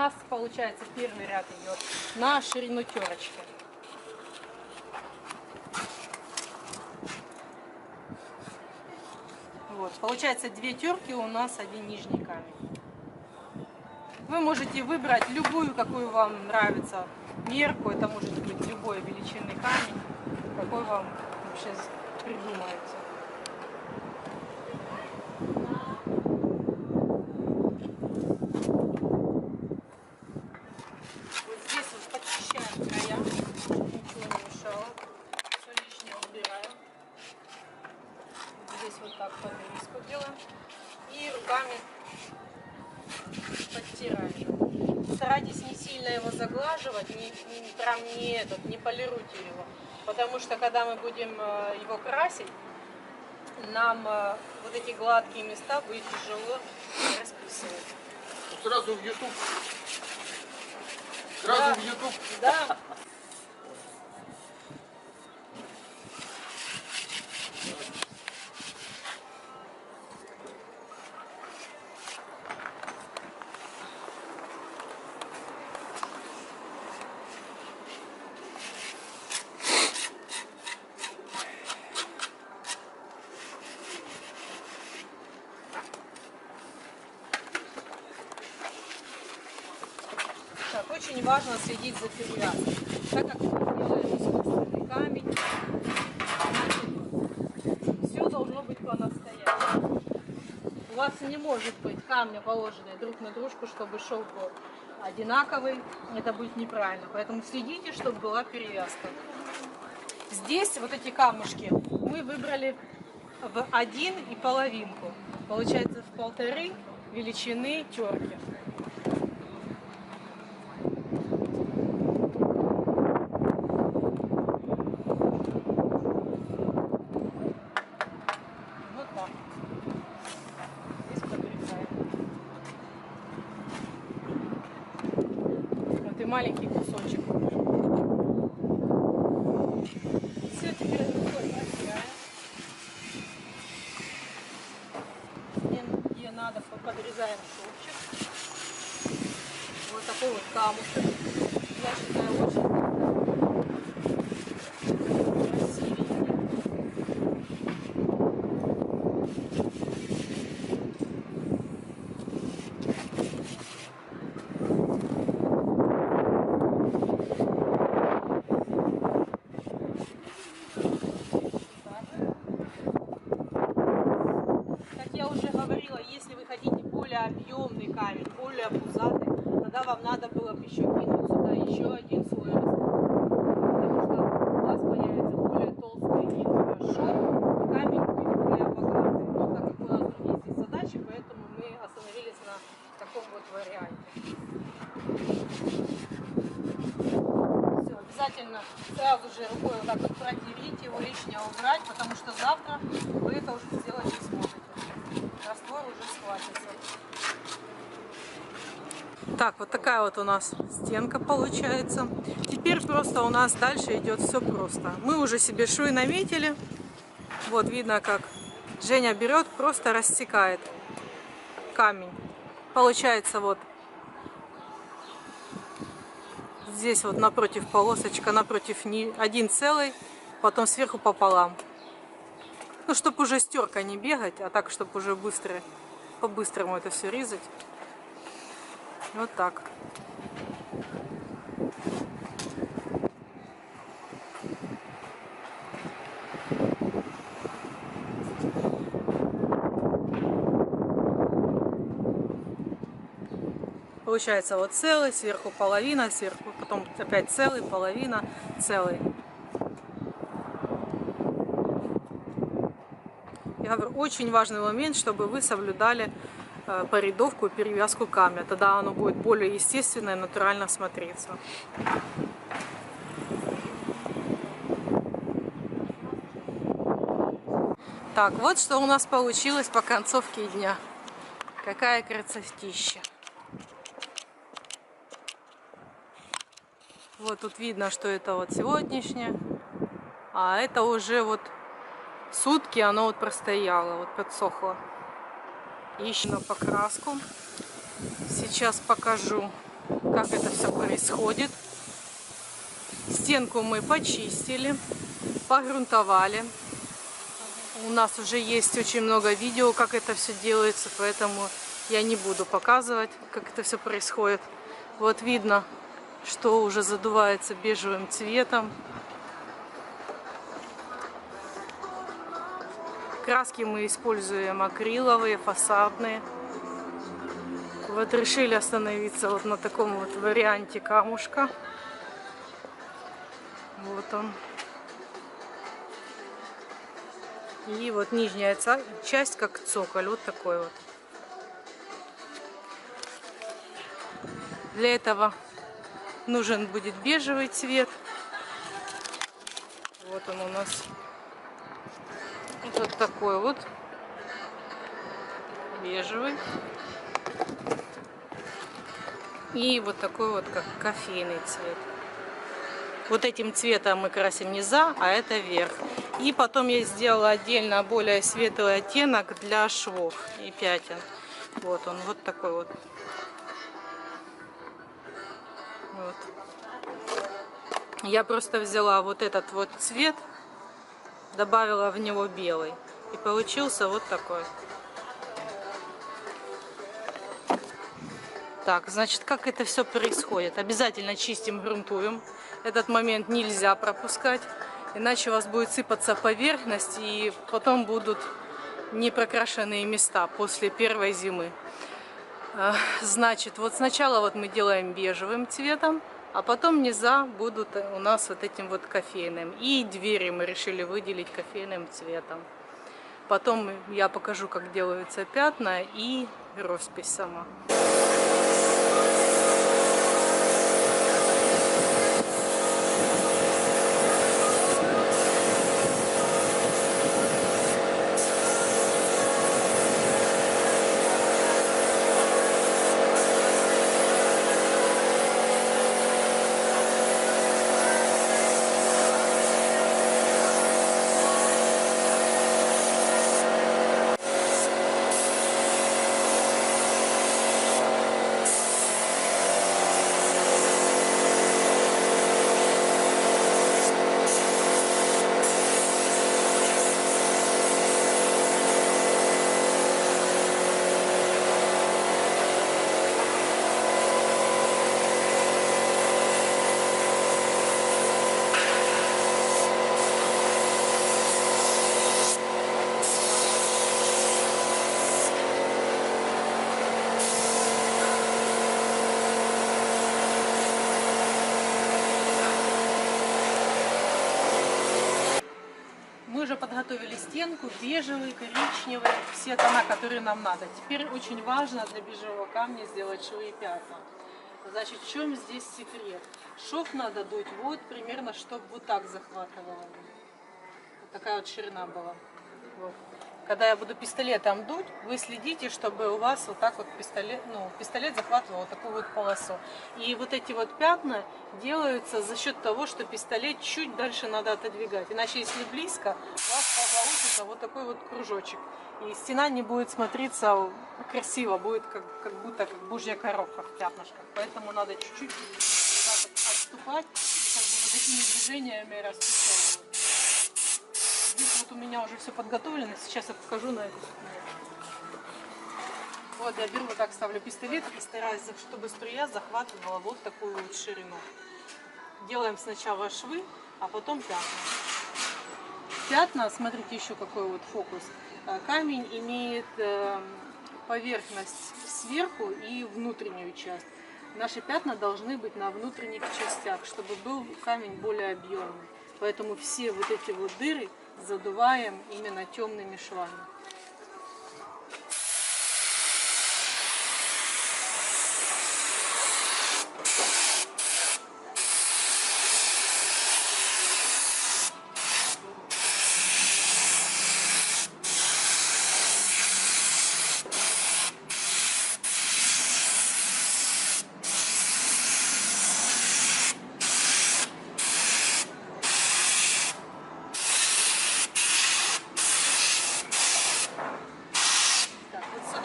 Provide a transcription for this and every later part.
нас получается первый ряд идет на ширину терочки. Вот, получается 2 терки у нас, 1 нижний камень. Вы можете выбрать любую, какую вам нравится мерку. Это может быть любой величины камень, какой вам вообще придумается. Вот здесь вот подчищаем края, ничего не мешало, все лишнее убираем. Здесь вот так подвеску делаем и руками подтираем. Старайтесь не сильно его заглаживать, не полируйте его, потому что когда мы будем его красить, нам вот эти гладкие места будет тяжело расписывать. Сразу в YouTube. Сразу в YouTube. Да. Так, очень важно следить за перевязкой. Так как мы делаем искусственный камень, все должно быть по-настоящему. У вас не может быть камня, положенные друг на дружку, чтобы шов был одинаковый. Это будет неправильно. Поэтому следите, чтобы была перевязка. Здесь вот эти камушки мы выбрали в 1 и половинку. Получается в 1,5 величины терки. И маленький кусочек. Все, теперь рукой оттираем. Где надо, подрезаем шовчик. Вот такой вот камушек. Я считаю, очень красивенький. Если вы хотите более объемный камень, более пузатый, тогда вам надо было бы еще кинуть сюда еще 1 слой потому что у вас появится более толстый шов, и камень будет более богатый. Но так как у нас другие здесь задачи, поэтому мы остановились на таком вот варианте. Все, обязательно сразу же рукой вот так вот протереть его, лишнее убрать, потому что завтра вы это уже сделать не сможете. Раствор уже схватится. Так, вот такая вот у нас стенка получается. Теперь просто у нас дальше идет все просто. Мы уже себе швы наметили. Вот видно, как Женя берет, просто рассекает камень. Получается вот здесь вот напротив полосочка, напротив 1 целый, потом сверху пополам. Ну, чтобы уже стерка не бегать, а так, чтобы уже быстро, по-быстрому это все резать. Вот так. Получается вот целый, сверху половина, сверху потом опять целый, половина, целый. Я говорю, очень важный момент, чтобы вы соблюдали порядовку и перевязку камня. Тогда оно будет более естественно и натурально смотреться. Так, вот что у нас получилось по концовке дня. Какая красотища. Вот тут видно, что это вот сегодняшнее. А это уже вот сутки оно вот простояло, вот подсохло. Еще на покраску. Сейчас покажу. как это все происходит. Стенку мы почистили, погрунтовали. У нас уже есть очень много видео, как это все делается, поэтому я не буду показывать, как это все происходит. Вот видно, что уже задувается бежевым цветом. Краски мы используем акриловые, фасадные. Вот решили остановиться вот на таком вот варианте камушка. Вот он. И вот нижняя часть как цоколь, вот такой вот. Для этого нужен будет бежевый цвет. Вот он у нас. Вот такой вот бежевый. И вот такой вот как кофейный цвет. Вот этим цветом мы красим низа, а это верх. И потом я сделала отдельно более светлый оттенок для швов и пятен. Вот он, вот такой вот. Вот. Я просто взяла вот этот вот цвет, добавила в него белый. И получился вот такой. Так, значит, как это все происходит? Обязательно чистим, грунтуем. Этот момент нельзя пропускать, иначе у вас будет сыпаться поверхность, и потом будут непрокрашенные места после первой зимы. Значит, вот сначала вот мы делаем бежевым цветом, а потом низа будут у нас вот этим вот кофейным. И двери мы решили выделить кофейным цветом. Потом я покажу, как делаются пятна и роспись сама. Мы уже подготовили стенку, бежевый, коричневый, все тона, которые нам надо. Теперь очень важно для бежевого камня сделать швы и пятна. Значит, в чем здесь секрет? Шов надо дуть вот примерно, чтобы вот так захватывало. Вот такая вот ширина была. Вот. Когда я буду пистолетом дуть, вы следите, чтобы у вас вот так вот пистолет захватывал вот такую вот полосу. И вот эти вот пятна делаются за счет того, что пистолет чуть дальше надо отодвигать. Иначе, если близко, у вас получится вот такой вот кружочек. И стена не будет смотреться красиво, будет как будто как божья коровка в пятнышках. Поэтому надо чуть-чуть вот отступать и как бы вот такими движениями растушевывать. Здесь вот у меня уже все подготовлено, сейчас я покажу на эту сторону. Вот я беру, вот так ставлю пистолет и стараюсь, чтобы струя захватывала вот такую вот ширину. Делаем сначала швы, а потом пятна. Пятна, смотрите, еще какой вот фокус. Камень имеет поверхность сверху и внутреннюю часть. Наши пятна должны быть на внутренних частях, чтобы был камень более объемный. Поэтому все вот эти вот дыры задуваем именно темными швами.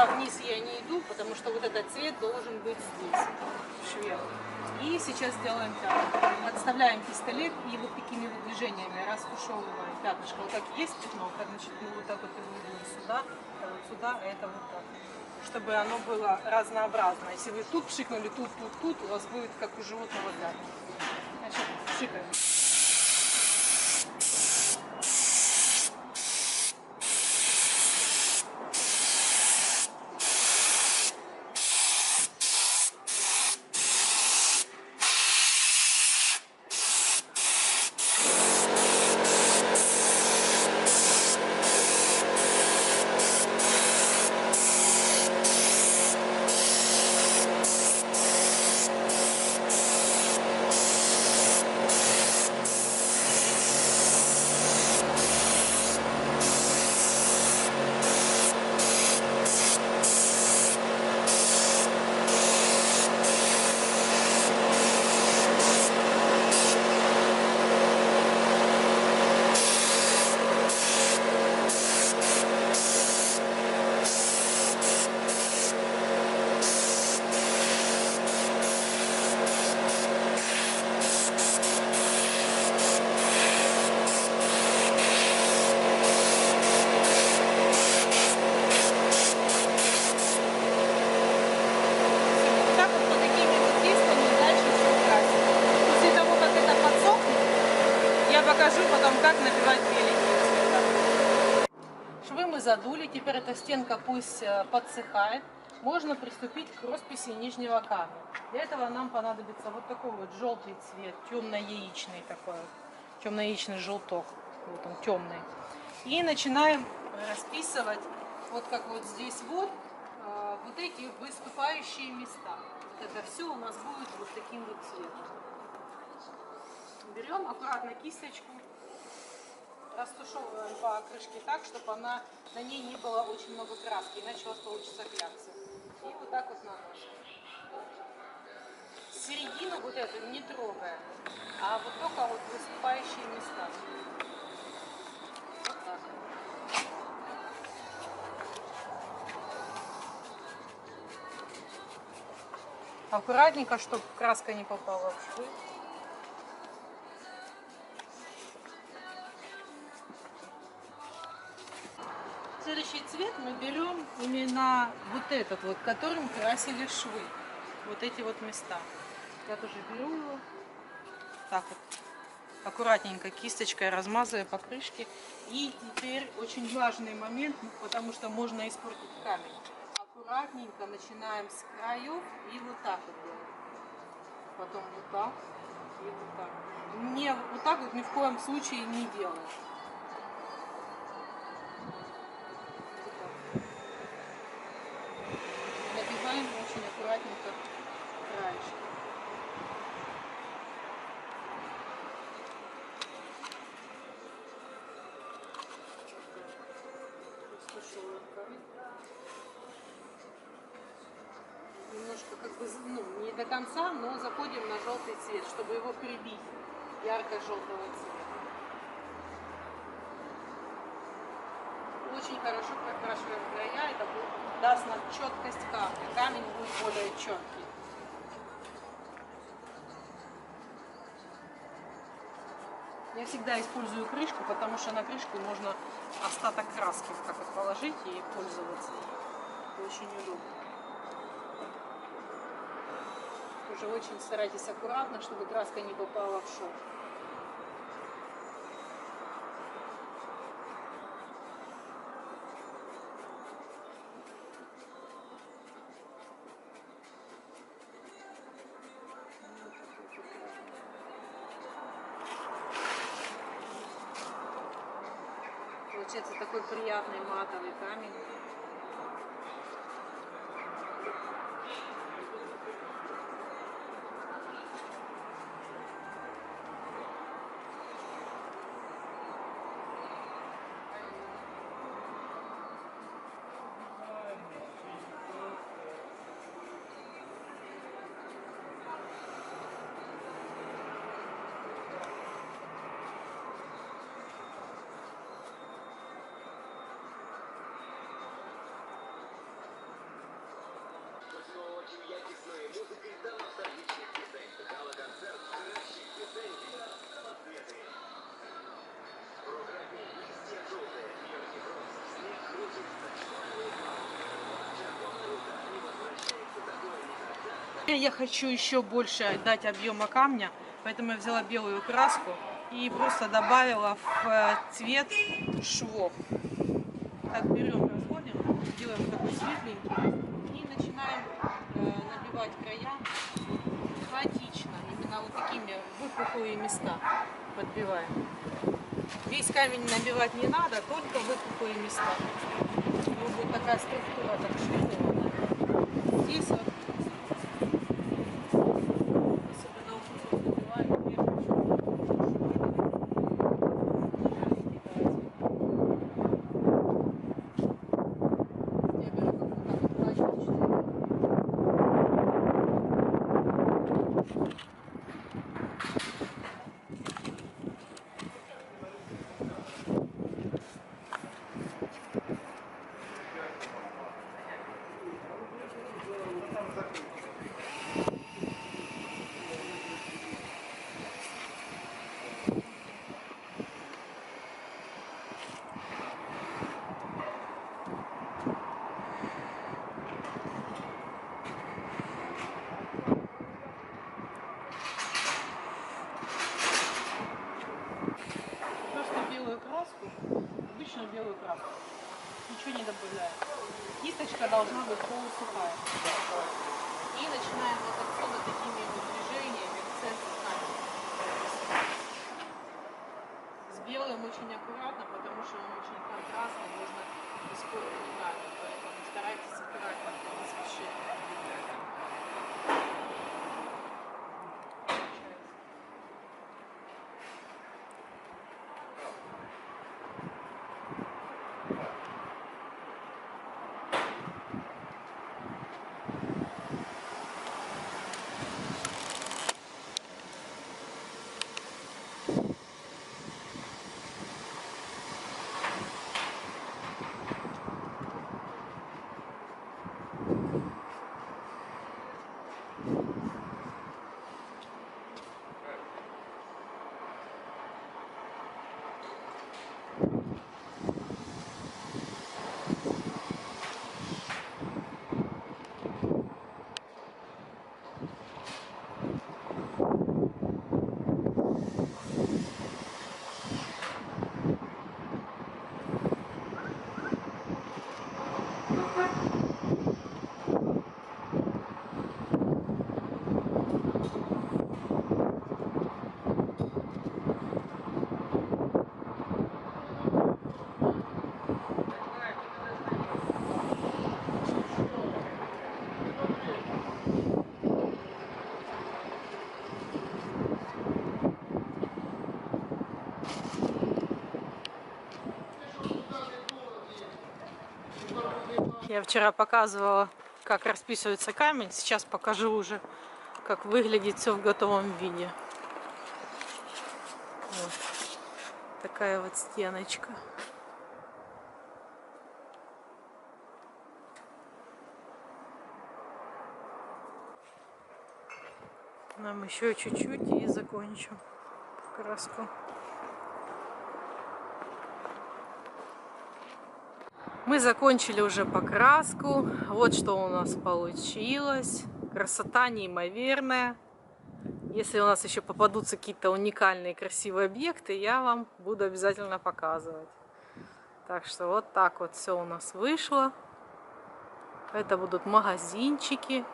туда вниз я не иду, потому что вот этот цвет должен быть здесь, в шве. И сейчас делаем так. Отставляем пистолет и вот такими вот движениями растушевываем пятнышко. Вот так есть пятно, так, значит, мы вот так вот его идем сюда, а вот сюда, а это вот так. Чтобы оно было разнообразно. Если вы тут пшикнули, тут, у вас будет как у животного пятна. Значит, пшикаем. Покажу потом, как набивать беленькие цвета. Швы мы задули, теперь эта стенка пусть подсыхает. Можно приступить к росписи нижнего камня. Для этого нам понадобится вот такой вот желтый цвет, темно-яичный такой, темно-яичный желток, вот он темный. И начинаем расписывать, вот как вот здесь вот эти выступающие места. Вот это все у нас будет вот таким вот цветом. Берем аккуратно кисточку, растушевываем по крышке так, чтобы на ней не было очень много краски, иначе у вас получится клякса. И вот так вот наносим. Середину вот эту не трогаем, а вот только вот выступающие места. Вот так. Аккуратненько, чтобы краска не попала в швы. Следующий цвет мы берем именно вот этот вот, которым красили швы. Вот эти вот места. Я тоже беру его. Так вот. Аккуратненько кисточкой размазываю по крышке. И теперь очень важный момент, потому что можно испортить камень. Аккуратненько начинаем с краев и вот так вот делаем. Потом вот так и вот так. Не, вот так вот ни в коем случае не делаем. Набиваем очень аккуратненько краешки. Немножко как бы, не до конца, но заходим на желтый цвет, чтобы его прибить ярко-желтого цвета. Очень хорошо прокрашиваем края, это даст нам четкость камня. Камень будет более четкий. Я всегда использую крышку, потому что на крышку можно остаток краски как вот положить и пользоваться. Это очень удобно. Уже очень старайтесь аккуратно, чтобы краска не попала в шов. Получается такой приятный матовый камень. Теперь я хочу еще больше дать объема камня, поэтому я взяла белую краску и просто добавила в цвет швов. Так, берем, расходим, делаем такой светленький и начинаем набивать края хаотично, именно вот такими выпуклые места подбиваем. Весь камень набивать не надо, только выпуклые места. Вот будет такая структура, так шлифованная. Здесь вот, особенно вот набиваем вверх. Я беру как-то так хаотично. Просто белую краску, обычную белую краску, ничего не добавляем. Кисточка должна быть полусухая. И начинаем вот отсюда такими вот движениями в центр камня. С белым очень аккуратно, потому что он очень контрастный, можно испортить камень, поэтому старайтесь аккуратно, не спешите. Я вчера показывала, как расписывается камень. Сейчас покажу уже, как выглядит все в готовом виде. Вот такая вот стеночка. Нам еще чуть-чуть и закончим краску. Мы закончили уже покраску. Вот что у нас получилось. Красота неимоверная. Если у нас еще попадутся какие-то уникальные красивые объекты, я вам буду обязательно показывать. Так что вот так вот все у нас вышло. Это будут магазинчики.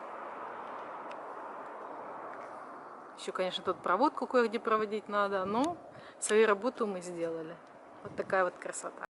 Еще, конечно, тут проводку кое-где проводить надо, но свою работу мы сделали. Вот такая вот красота.